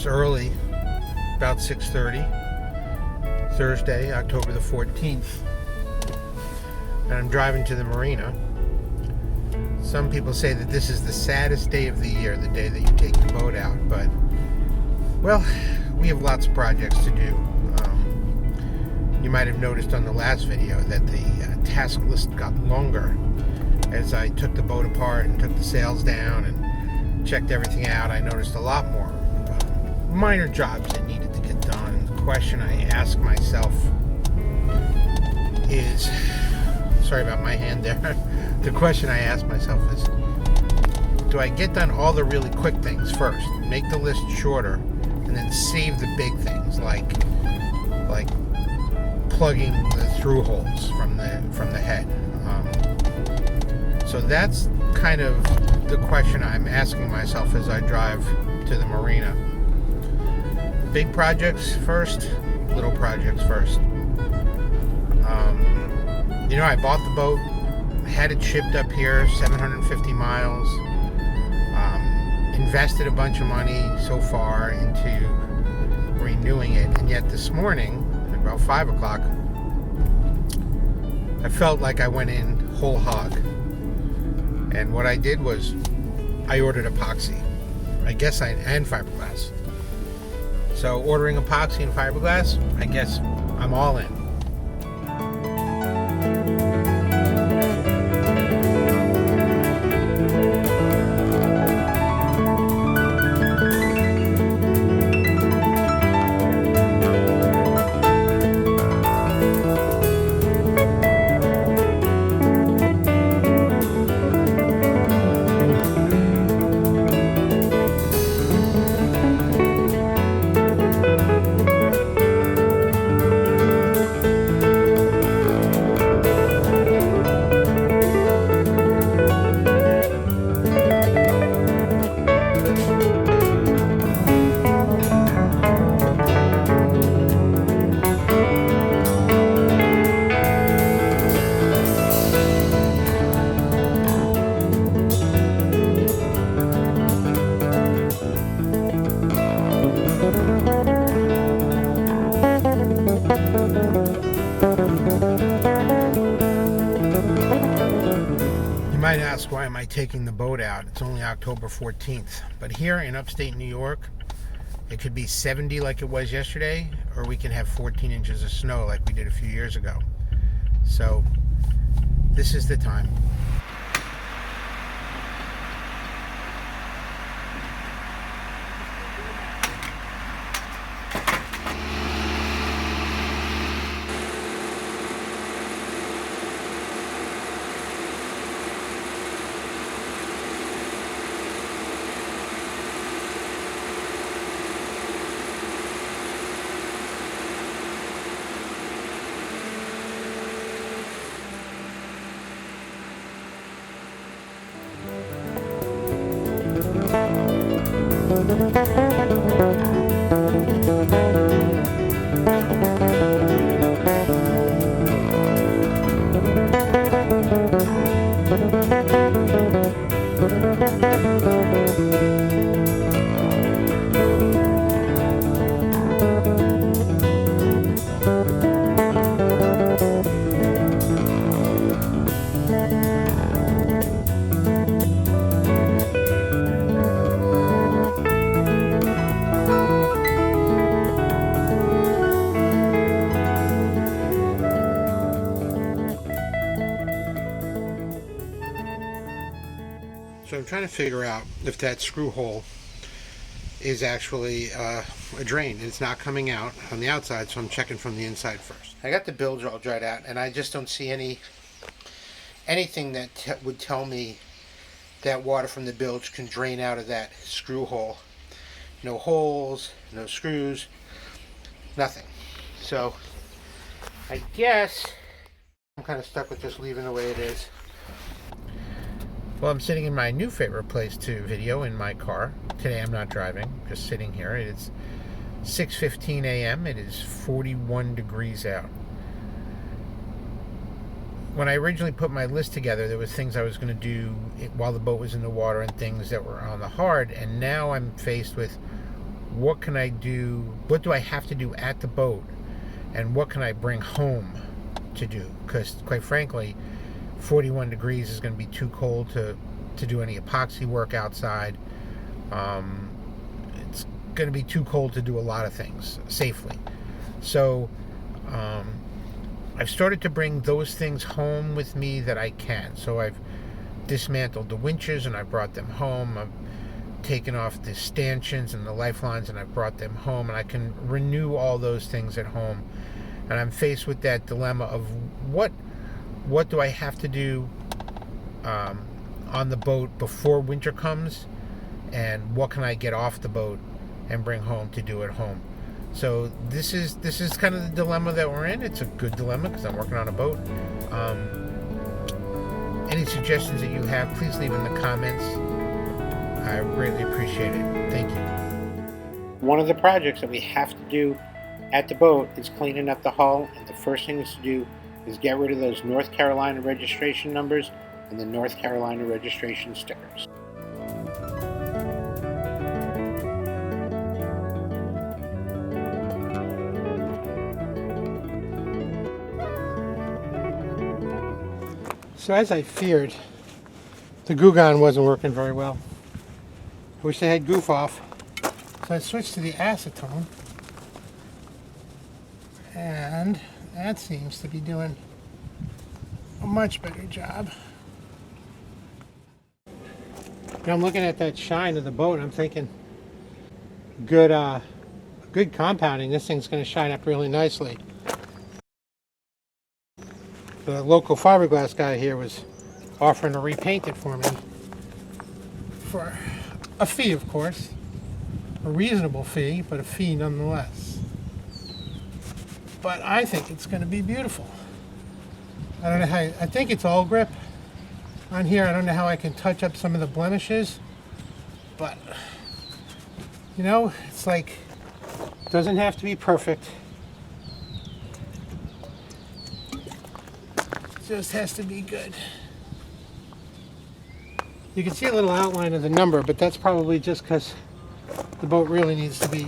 early, about 6:30, Thursday, October the 14th, and I'm driving to the marina. Some people say that this is the saddest day of the year, the day that you take your boat out, but, well, we have lots of projects to do. You might have noticed on the last video that the task list got longer as I took the boat apart and took the sails down and checked everything out. I noticed a lot more minor jobs that needed to get done. The question I ask myself is, sorry about my hand there, the question I ask myself is, do I get done all the really quick things first, make the list shorter, and then save the big things like plugging the through holes from the head? So that's kind of the question I'm asking myself as I drive to the marina. Big projects first, little projects first. I bought the boat, had it shipped up here, 750 miles, invested a bunch of money so far into renewing it, and yet this morning, at about 5 o'clock, I felt like I went in whole hog. And what I did was I ordered epoxy, and fiberglass. So ordering epoxy and fiberglass, I guess I'm all in. You might ask, why am I taking the boat out? It's only October 14th. But here in upstate New York, it could be 70 like it was yesterday, or we can have 14 inches of snow like we did a few years ago. So this is the time. So I'm trying to figure out if that screw hole is actually a drain. It's not coming out on the outside, so I'm checking from the inside first. I got the bilge all dried out, and I just don't see anything that would tell me that water from the bilge can drain out of that screw hole. No holes, no screws, nothing. So I guess I'm kind of stuck with just leaving the way it is. Well, I'm sitting in my new favorite place to video, in my car. Today I'm not driving, just sitting here. It's 6:15 a.m. It is 41 degrees out. When I originally put my list together, there was things I was going to do while the boat was in the water and things that were on the hard, and now I'm faced with what can I do, what do I have to do at the boat, and what can I bring home to do, because quite frankly 41 degrees is going to be too cold to do any epoxy work outside. It's going to be too cold to do a lot of things safely. So I've started to bring those things home with me that I can. So I've dismantled the winches and I brought them home. I've taken off the stanchions and the lifelines and I've brought them home, and I can renew all those things at home. And I'm faced with that dilemma of what do I have to do on the boat before winter comes, and what can I get off the boat and bring home to do at home. So this is kind of the dilemma that we're in. It's a good dilemma because I'm working on a boat. Any suggestions that you have, please leave in the comments. I greatly appreciate it. Thank you. One of the projects that we have to do at the boat is cleaning up the hull, and the first thing is to do is get rid of those North Carolina registration numbers and the North Carolina registration stickers. So as I feared, the glue gun wasn't working very well. I wish they had goof off. So I switched to the acetone, and that seems to be doing a much better job. And I'm looking at that shine of the boat, and I'm thinking, good compounding. This thing's going to shine up really nicely. The local fiberglass guy here was offering to repaint it for me for a fee, of course. A reasonable fee, but a fee nonetheless. But I think it's going to be beautiful. I don't know how, I think it's all grip on here. I don't know how I can touch up some of the blemishes, but you know, it's like, it doesn't have to be perfect. It just has to be good. You can see a little outline of the number, but that's probably just because the boat really needs to be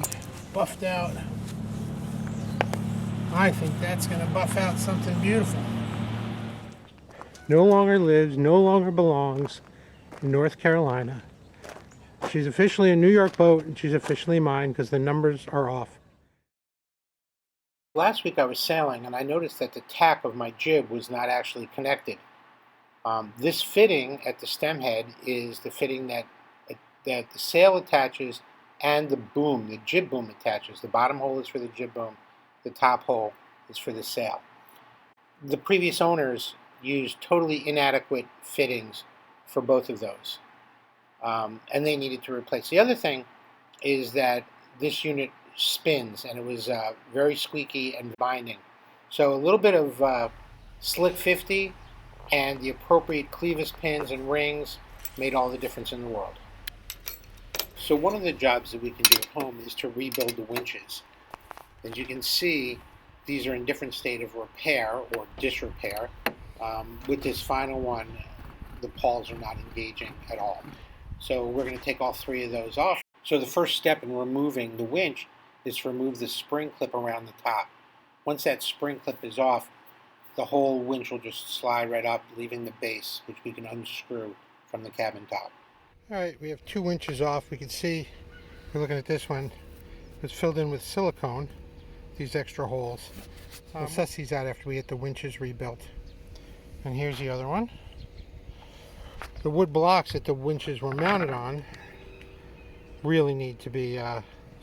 buffed out. I think that's going to buff out something beautiful. No longer lives, no longer belongs in North Carolina. She's officially a New York boat, and she's officially mine because the numbers are off. Last week I was sailing and I noticed that the tack of my jib was not actually connected. This fitting at the stem head is the fitting that the sail attaches and the boom, the jib boom attaches. The bottom hole is for the jib boom, the top hole is for the sail. The previous owners used totally inadequate fittings for both of those, and they needed to replace. The other thing is that this unit spins, and it was very squeaky and binding. So a little bit of Slick 50 and the appropriate clevis pins and rings made all the difference in the world. So one of the jobs that we can do at home is to rebuild the winches. As you can see, these are in different state of repair or disrepair. With this final one, the pawls are not engaging at all. So we're going to take all three of those off. So the first step in removing the winch is to remove the spring clip around the top. Once that spring clip is off, the whole winch will just slide right up, leaving the base, which we can unscrew from the cabin top. Alright, we have two winches off. We can see, we're looking at this one, it's filled in with silicone, these extra holes. We'll suss these out after we get the winches rebuilt. And here's the other one. The wood blocks that the winches were mounted on really need to be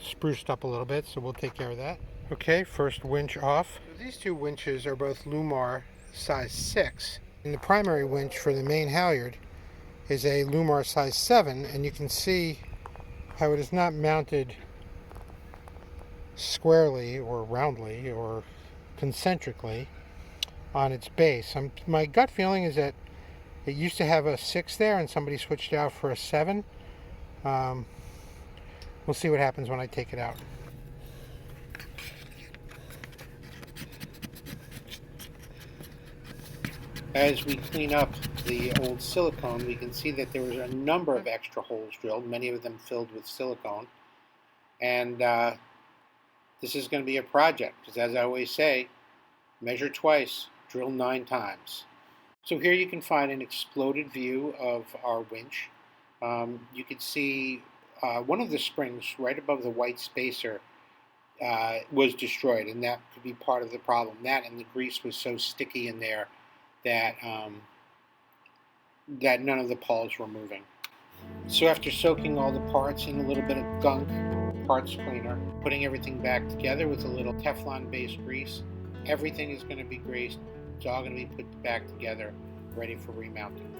spruced up a little bit, so we'll take care of that. Okay, first winch off. So these two winches are both Lumar size 6. And the primary winch for the main halyard is a Lumar size 7, and you can see how it is not mounted squarely or roundly or concentrically on its base. My gut feeling is that it used to have a 6 there and somebody switched out for a 7. We'll see what happens when I take it out. As we clean up the old silicone, we can see that there was a number of extra holes drilled, many of them filled with silicone. And this is going to be a project, because as I always say, measure twice, drill 9 times. So here you can find an exploded view of our winch. You can see one of the springs right above the white spacer was destroyed, and that could be part of the problem. That and the grease was so sticky in there that that none of the pawls were moving. So after soaking all the parts in a little bit of gunk parts cleaner, putting everything back together with a little Teflon-based grease, everything is going to be greased. It's all going to be put back together, ready for remounting.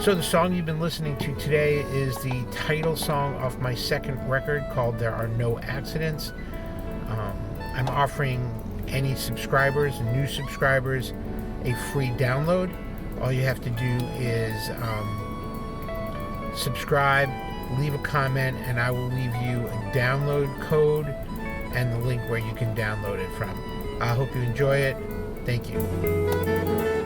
So the song you've been listening to today is the title song off my second record called There Are No Accidents. I'm offering any subscribers, new subscribers, a free download. All you have to do is subscribe, leave a comment, and I will leave you a download code and the link where you can download it from. I hope you enjoy it. Thank you.